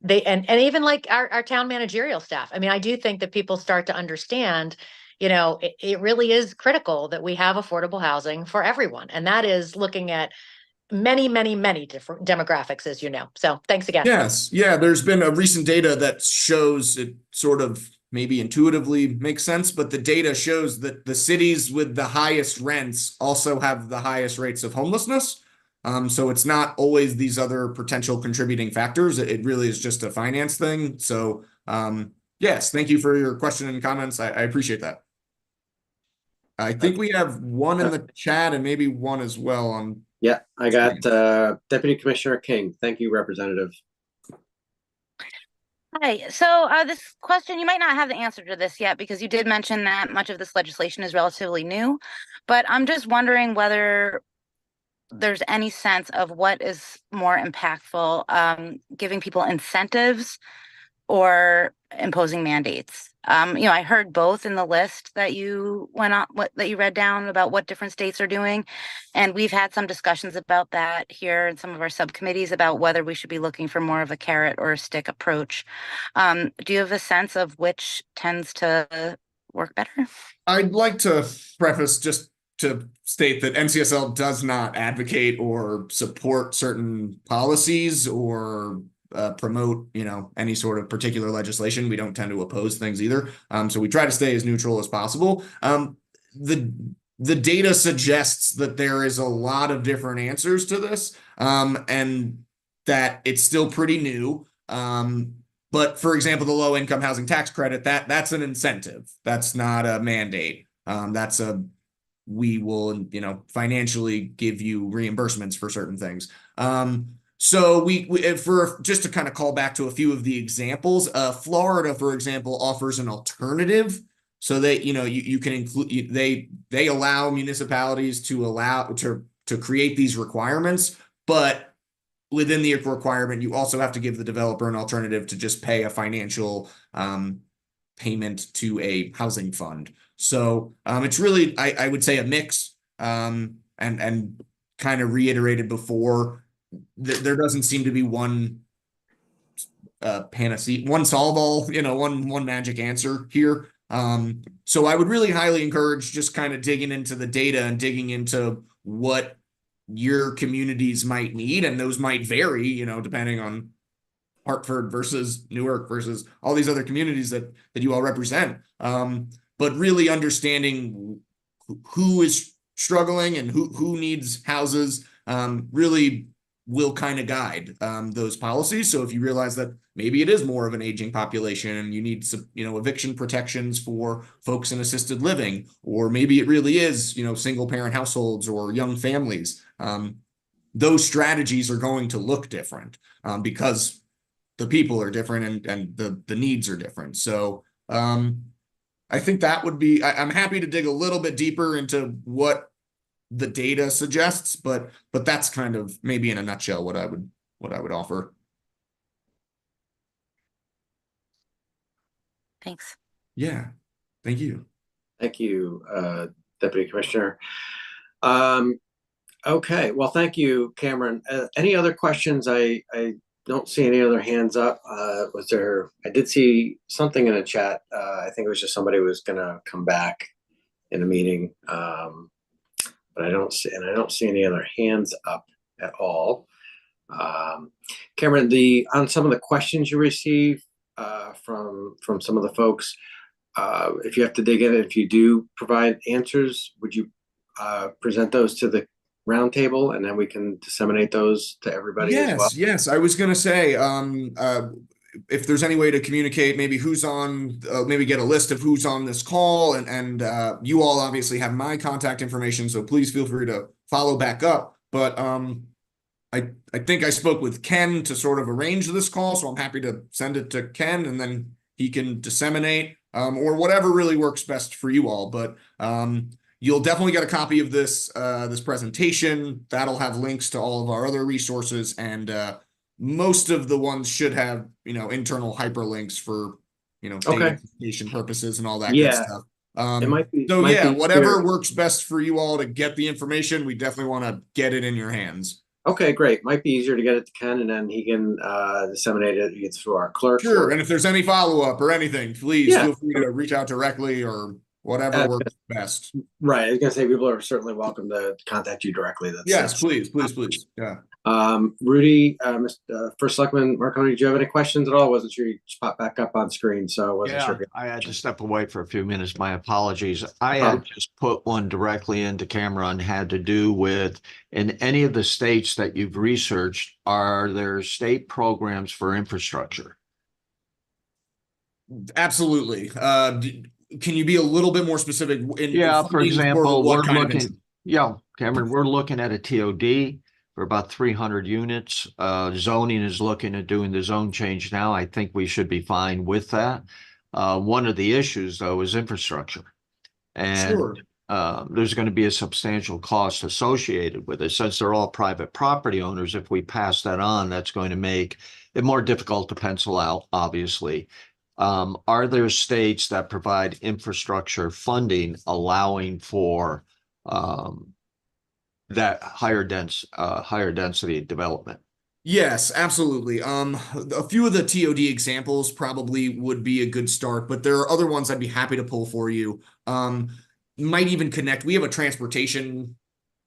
and even like our town managerial staff. I mean, I do think that people start to understand, it really is critical that we have affordable housing for everyone. And that is looking at many, many, many different demographics, as you know. So thanks again. Yes. Yeah. There's been a recent data that shows it sort of maybe intuitively makes sense, but the data shows that the cities with the highest rents also have the highest rates of homelessness. So it's not always these other potential contributing factors. It really is just a finance thing. So yes, thank you for your question and comments. I appreciate that. I think we have one in the chat and maybe one as well on. Yeah, I got Deputy Commissioner King. Thank you, Representative. Hi. So this question, you might not have the answer to this yet because you did mention that much of this legislation is relatively new, but I'm just wondering whether there's any sense of what is more impactful, giving people incentives or imposing mandates. I heard both in the list that you went on, that you read down about what different states are doing. And we've had some discussions about that here in some of our subcommittees about whether we should be looking for more of a carrot or a stick approach. Do you have a sense of which tends to work better? I'd like to preface just to state that NCSL does not advocate or support certain policies or promote, any sort of particular legislation. We don't tend to oppose things either. So we try to stay as neutral as possible. The data suggests that there is a lot of different answers to this, and that it's still pretty new. But for example, the low income housing tax credit, that's an incentive. That's not a mandate. We will, financially give you reimbursements for certain things. So for just to kind of call back to a few of the examples, Florida, for example, offers an alternative. So that, you can include, they allow municipalities to create these requirements, but within the requirement, you also have to give the developer an alternative to just pay a financial payment to a housing fund. So it's really, I would say, a mix, and kind of reiterated before, there doesn't seem to be one panacea, one solve all, one magic answer here. So I would really highly encourage just kind of digging into the data and digging into what your communities might need, and those might vary, depending on Hartford versus Newark versus all these other communities that you all represent. But really understanding who is struggling and who needs houses really will kind of guide those policies. So if you realize that maybe it is more of an aging population and you need some, eviction protections for folks in assisted living, or maybe it really is, single parent households or young families, those strategies are going to look different because the people are different and the needs are different. So I think that would be, I'm happy to dig a little bit deeper into what the data suggests, but that's kind of maybe in a nutshell what I would offer. Thanks. Yeah, thank you. Thank you, Deputy Commissioner. Okay, well, thank you, Cameron. Any other questions? I don't see any other hands up. I did see something in the chat. I think it was just somebody who was gonna come back in a meeting. But I don't see any other hands up at all. Cameron, on some of the questions you receive from some of the folks, if you have to dig in, if you do provide answers, would you present those to the roundtable, and then we can disseminate those to everybody as well? Yes. I was going to say, if there's any way to communicate, maybe who's on, maybe get a list of who's on this call, and you all obviously have my contact information, so please feel free to follow back up. But I think I spoke with Ken to sort of arrange this call, so I'm happy to send it to Ken, and then he can disseminate, or whatever really works best for you all. But you'll definitely get a copy of this presentation. That'll have links to all of our other resources, and most of the ones should have, internal hyperlinks for, data presentation purposes and all that good stuff. It might be, whatever works best for you all to get the information, we definitely want to get it in your hands. Okay, great. Might be easier to get it to Ken, and then he can disseminate it through our clerk. Sure, and if there's any follow-up or anything, please feel free to reach out directly or whatever works best. Right, I was gonna say people are certainly welcome to contact you directly. Yes, please. Yeah. Rudy, First Selectman Marconi, do you have any questions at all? I wasn't sure you just popped back up on screen, so I wasn't sure. I had to step away for a few minutes. My apologies. I had just put one directly into camera and had to do with, in any of the states that you've researched, are there state programs for infrastructure? Absolutely. Can you be a little bit more specific? For example, Cameron, we're looking at a TOD for about 300 units. Zoning is looking at doing the zone change now. I think we should be fine with that. One of the issues, though, is infrastructure. And there's going to be a substantial cost associated with it. Since they're all private property owners, if we pass that on, that's going to make it more difficult to pencil out, obviously. Are there states that provide infrastructure funding allowing for that higher density development? Yes, absolutely. A few of the TOD examples probably would be a good start, but there are other ones I'd be happy to pull for you. might even connect. We have a transportation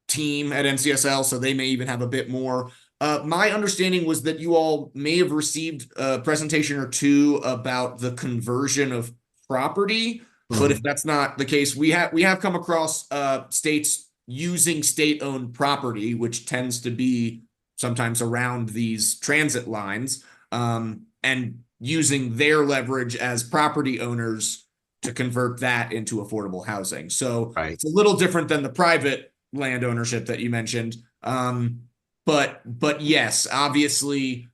team at NCSL, so they may even have a bit more. My understanding was that you all may have received a presentation or two about the conversion of property, but if that's not the case, we have come across states using state-owned property, which tends to be sometimes around these transit lines, and using their leverage as property owners to convert that into affordable housing. So it's a little different than the private land ownership that you mentioned. But yes, obviously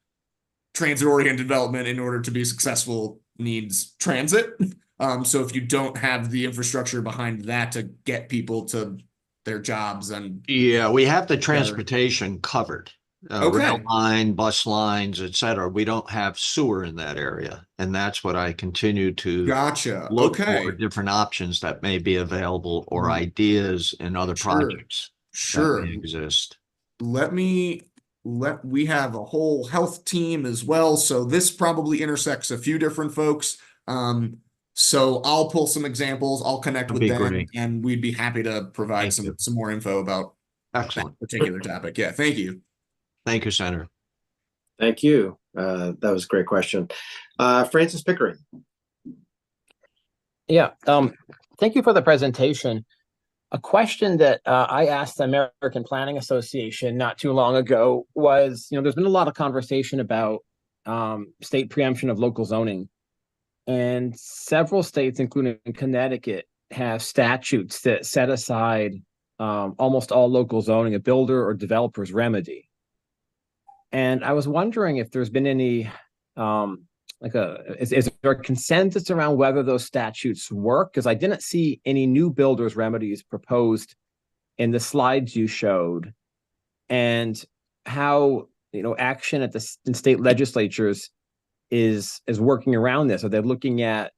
transit-oriented development, in order to be successful, needs transit. So if you don't have the infrastructure behind that to get people to their jobs, and yeah, we have the transportation covered. Rail line, bus lines, etc. We don't have sewer in that area, and that's what I continue to look for, different options that may be available or ideas in other projects that may exist. We have a whole health team as well, so this probably intersects a few different folks. So I'll pull some examples, I'll connect with them, and we'd be happy to provide some more info about that particular topic. Yeah, thank you. Thank you, Senator. Thank you. That was a great question. Francis Pickering. Yeah, thank you for the presentation. A question that I asked the American Planning Association not too long ago was, there's been a lot of conversation about state preemption of local zoning. And several states, including Connecticut, have statutes that set aside almost all local zoning, a builder or developer's remedy. And I was wondering if there's been any, is there a consensus around whether those statutes work? Because I didn't see any new builder's remedies proposed in the slides you showed, and how, action at in state legislatures is working around this. Are they looking at,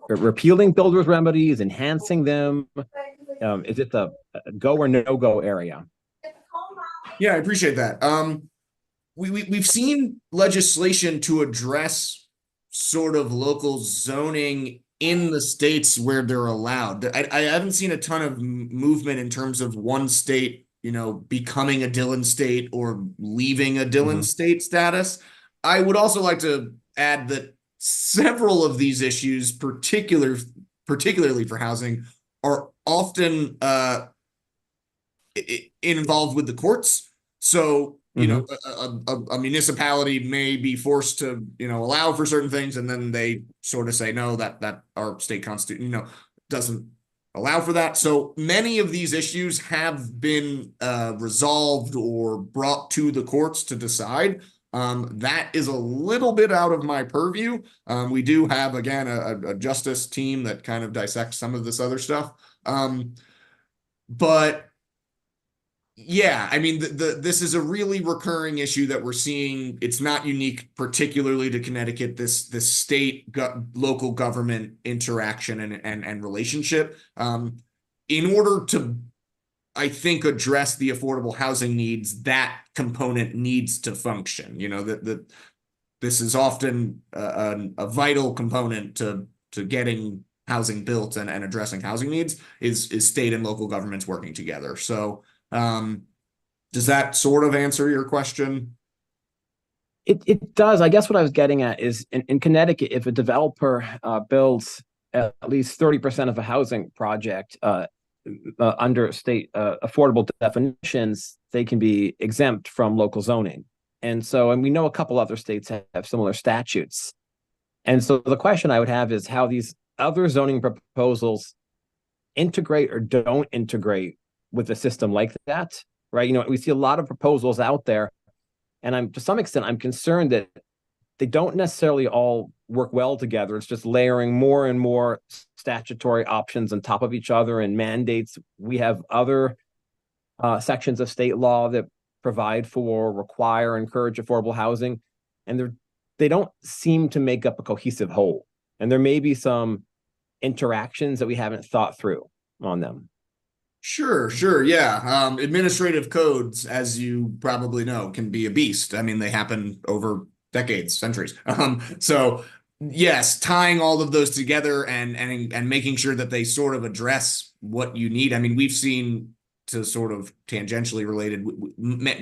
repealing builder's remedies, enhancing them? Is it the go or no-go area? Yeah, I appreciate that. We've seen legislation to address sort of local zoning in the states where they're allowed. I haven't seen a ton of movement in terms of one state, becoming a Dillon state or leaving a Dillon state status. I would also like to add that several of these issues, particularly for housing, are often involved with the courts. So, a municipality may be forced to, allow for certain things, and then they sort of say, no, that our state constitution, doesn't allow for that. So many of these issues have been resolved or brought to the courts to decide. That is a little bit out of my purview. We do have, again, a justice team that kind of dissects some of this other stuff. But yeah, I mean, this is a really recurring issue that we're seeing. It's not unique, particularly to Connecticut, this state local government interaction and relationship. In order to, I think, address the affordable housing needs, that component needs to function. This is often a vital component to getting housing built and addressing housing needs is state and local governments working together. So does that sort of answer your question? It does. I guess what I was getting at is in Connecticut, if a developer builds at least 30% of a housing project under state affordable definitions, they can be exempt from local zoning. And we know a couple other states have similar statutes. And so the question I would have is how these other zoning proposals integrate or don't integrate with a system like that, right? We see a lot of proposals out there, and to some extent, I'm concerned that they don't necessarily all work well together. It's just layering more and more statutory options on top of each other and mandates. We have other sections of state law that provide for, require, encourage affordable housing, and they don't seem to make up a cohesive whole. And there may be some interactions that we haven't thought through on them. Sure. Yeah. Administrative codes, as you probably know, can be a beast. I mean, they happen over decades, centuries. So yes, tying all of those together and making sure that they sort of address what you need. I mean, we've seen, to sort of tangentially related,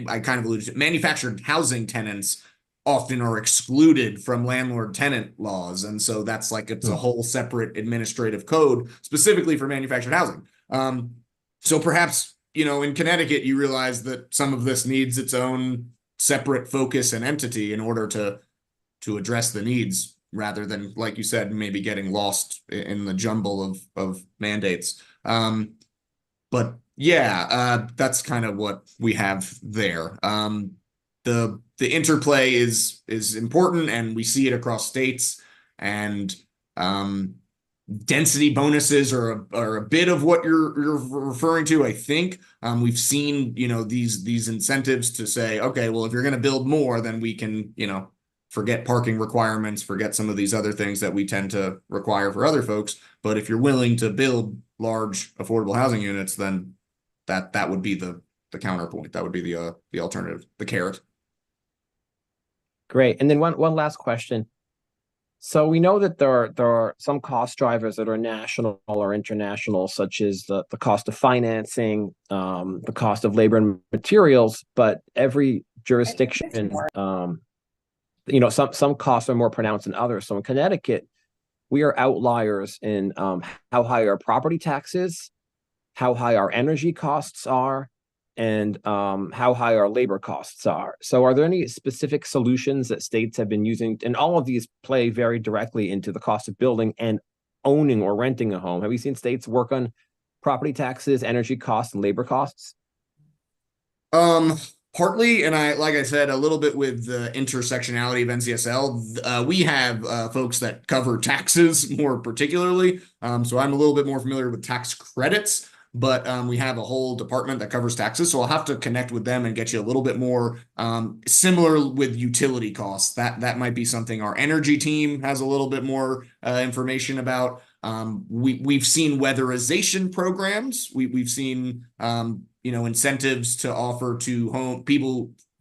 I kind of alluded to, manufactured housing tenants often are excluded from landlord tenant laws. And so that's like, it's a whole separate administrative code specifically for manufactured housing. So perhaps, in Connecticut, you realize that some of this needs its own separate focus and entity in order to address the needs, rather than, like you said, maybe getting lost in the jumble of mandates. But yeah, that's kind of what we have there. The interplay is important, and we see it across states. And density bonuses are a bit of what you're referring to, I think. We've seen, these incentives to say, okay, well, if you're going to build more, then we can, forget parking requirements, forget some of these other things that we tend to require for other folks. But if you're willing to build large affordable housing units, then that would be the counterpoint. That would be the alternative, the carrot. Great. And then one last question. So we know that there are some cost drivers that are national or international, such as the cost of financing, the cost of labor and materials, but every jurisdiction, some costs are more pronounced than others. So in Connecticut, we are outliers in how high our property taxes, how high our energy costs are, and how high our labor costs are. So are there any specific solutions that states have been using? And all of these play very directly into the cost of building and owning or renting a home. Have you seen states work on property taxes, energy costs, and labor costs? Partly, and like I said, a little bit with the intersectionality of NCSL. We have folks that cover taxes more particularly. So I'm a little bit more familiar with tax credits, but we have a whole department that covers taxes. So I'll have to connect with them and get you a little bit more similar with utility costs. That might be something our energy team has a little bit more information about. We've seen weatherization programs. We've seen incentives to offer to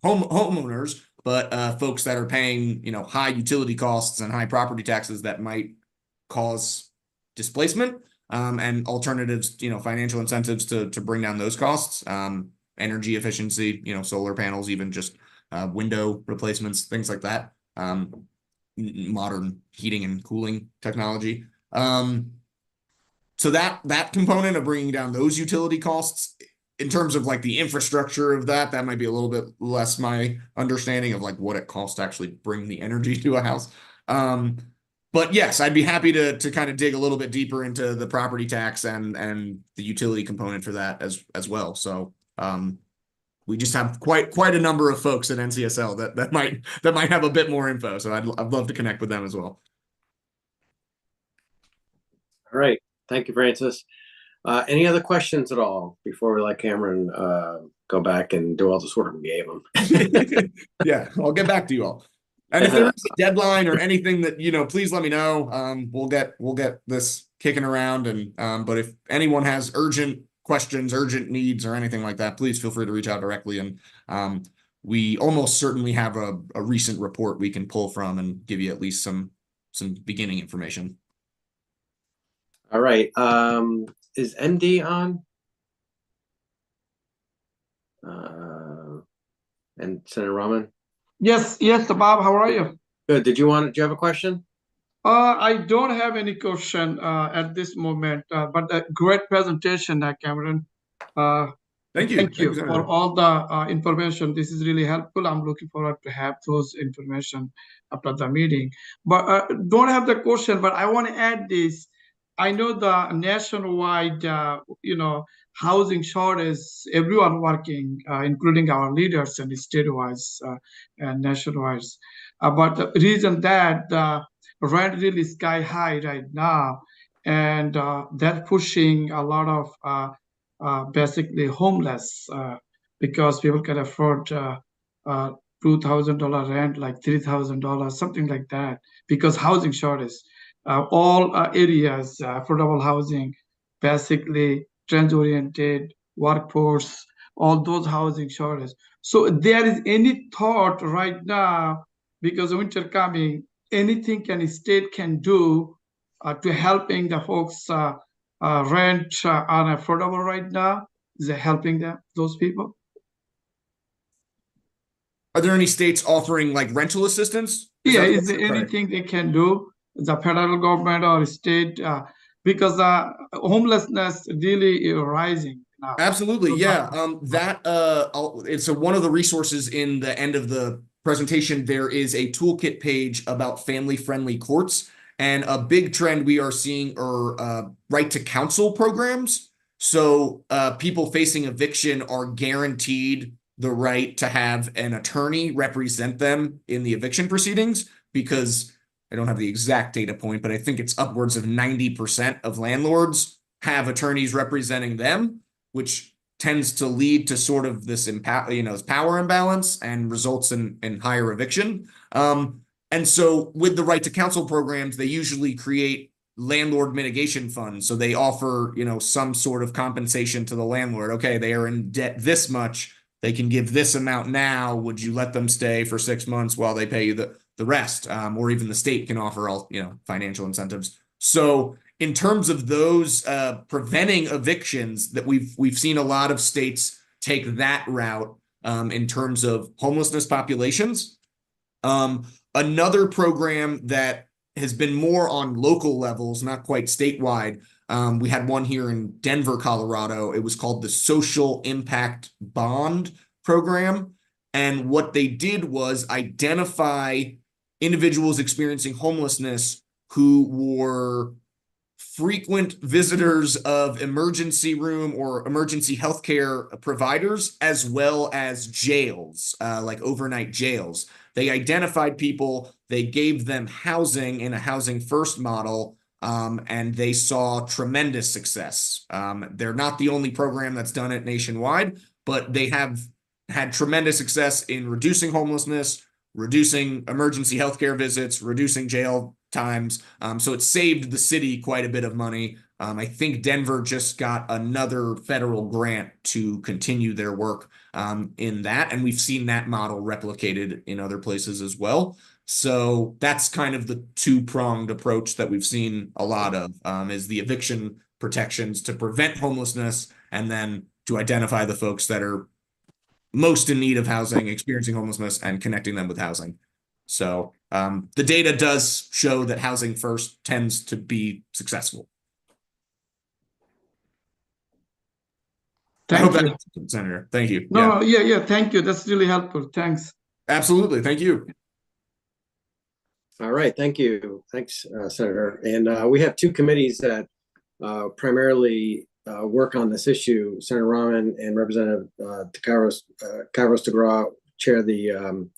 homeowners, but folks that are paying high utility costs and high property taxes that might cause displacement, and alternatives, financial incentives to bring down those costs. Energy efficiency, solar panels, even just window replacements, things like that. Modern heating and cooling technology. So that component of bringing down those utility costs, in terms of like the infrastructure of that might be a little bit less my understanding of like what it costs to actually bring the energy to a house. But yes, I'd be happy to kind of dig a little bit deeper into the property tax and the utility component for that as well. So we just have quite a number of folks at NCSL that might have a bit more info. So I'd love to connect with them as well. All right. Thank you, Francis. Any other questions at all before we let Cameron go back and do all the work we gave him? Yeah, I'll get back to you all. And if there is a deadline or anything that, please let me know. We'll get this kicking around. And but if anyone has urgent questions, urgent needs, or anything like that, please feel free to reach out directly. And we almost certainly have a recent report we can pull from and give you at least some beginning information. All right. Is MD on? And Senator Rahman? Yes, Bob, how are you? Good. Do you have a question? I don't have any question at this moment, but a great presentation, Cameron. Thank you. Thank you for all the information. This is really helpful. I'm looking forward to have those information after the meeting. But don't have the question, but I want to add this. I know the nationwide, housing shortage, everyone working, including our leaders and statewide and nationwide. But the reason that the rent really sky high right now, and that's pushing a lot of basically homeless because people can afford $2,000 rent, like $3,000, something like that, because housing shortage. All areas, affordable housing, basically trends-oriented workforce, all those housing shortage. So there is any thought right now, because winter coming, anything state can do to helping the folks rent unaffordable right now? Is it helping those people? Are there any states offering like rental assistance? Yeah, is there anything they can do, the federal government or state, because homelessness really is rising now. Absolutely, yeah. It's one of the resources in the end of the presentation. There is a toolkit page about family-friendly courts, and a big trend we are seeing are right to counsel programs. So people facing eviction are guaranteed the right to have an attorney represent them in the eviction proceedings, because I don't have the exact data point, but I think it's upwards of 90% of landlords have attorneys representing them, which tends to lead to sort of this power imbalance and results in higher eviction. And so with the right to counsel programs, they usually create landlord mitigation funds. So they offer, some sort of compensation to the landlord. Okay, they are in debt this much. They can give this amount now. Would you let them stay for 6 months while they pay you the rest? Or even the state can offer all, financial incentives. So in terms of those preventing evictions, that we've seen a lot of states take that route in terms of homelessness populations. Another program that has been more on local levels, not quite statewide. We had one here in Denver, Colorado. It was called the Social Impact Bond Program. And what they did was identify individuals experiencing homelessness who were frequent visitors of emergency room or emergency healthcare providers, as well as jails, like overnight jails. They identified people, they gave them housing in a housing first model, and they saw tremendous success. They're not the only program that's done it nationwide, but they have had tremendous success in reducing homelessness, reducing emergency healthcare visits, reducing jail times. So it saved the city quite a bit of money. I think Denver just got another federal grant to continue their work in that. And we've seen that model replicated in other places as well. So that's kind of the two-pronged approach that we've seen a lot of, is the eviction protections to prevent homelessness, and then to identify the folks that are most in need of housing, experiencing homelessness, and connecting them with housing. So the data does show that housing first tends to be successful. Thank you, Senator. Thank you. No, yeah. Thank you. That's really helpful. Thanks. Absolutely. Thank you. All right. Thank you. Thanks, Senator. And we have two committees that primarily work on this issue. Senator Rahman and Representative Kairos DeGraw chair the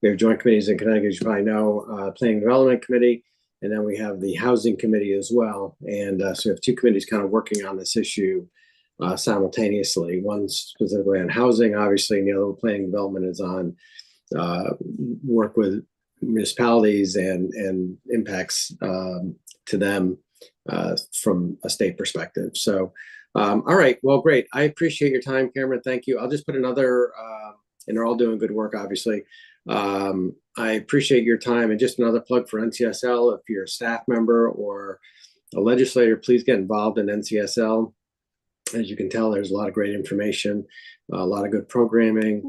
we have joint committees in Connecticut, as you probably know, Planning Development Committee, and then we have the Housing Committee as well. And so we have two committees kind of working on this issue simultaneously. One specifically on housing, obviously, and the other Planning Development is on work with municipalities and impacts to them from a state perspective. So, all right, well, great. I appreciate your time, Cameron. Thank you. I'll just put another, and they're all doing good work, obviously. I appreciate your time, and just another plug for NCSL. If you're a staff member or a legislator, please get involved in NCSL. As you can tell, there's a lot of great information, a lot of good programming,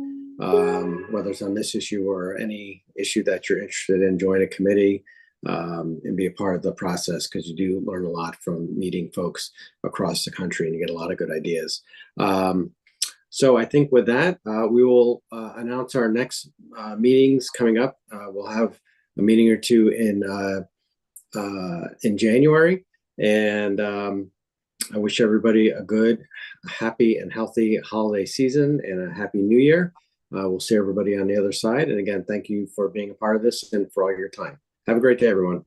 whether it's on this issue or any issue that you're interested in, join a committee and be a part of the process, because you do learn a lot from meeting folks across the country and you get a lot of good ideas. So I think with that, we will announce our next meetings coming up. We'll have a meeting or two in January, and I wish everybody a good, happy, and healthy holiday season and a happy new year. We'll see everybody on the other side. And again, thank you for being a part of this and for all your time. Have a great day, everyone.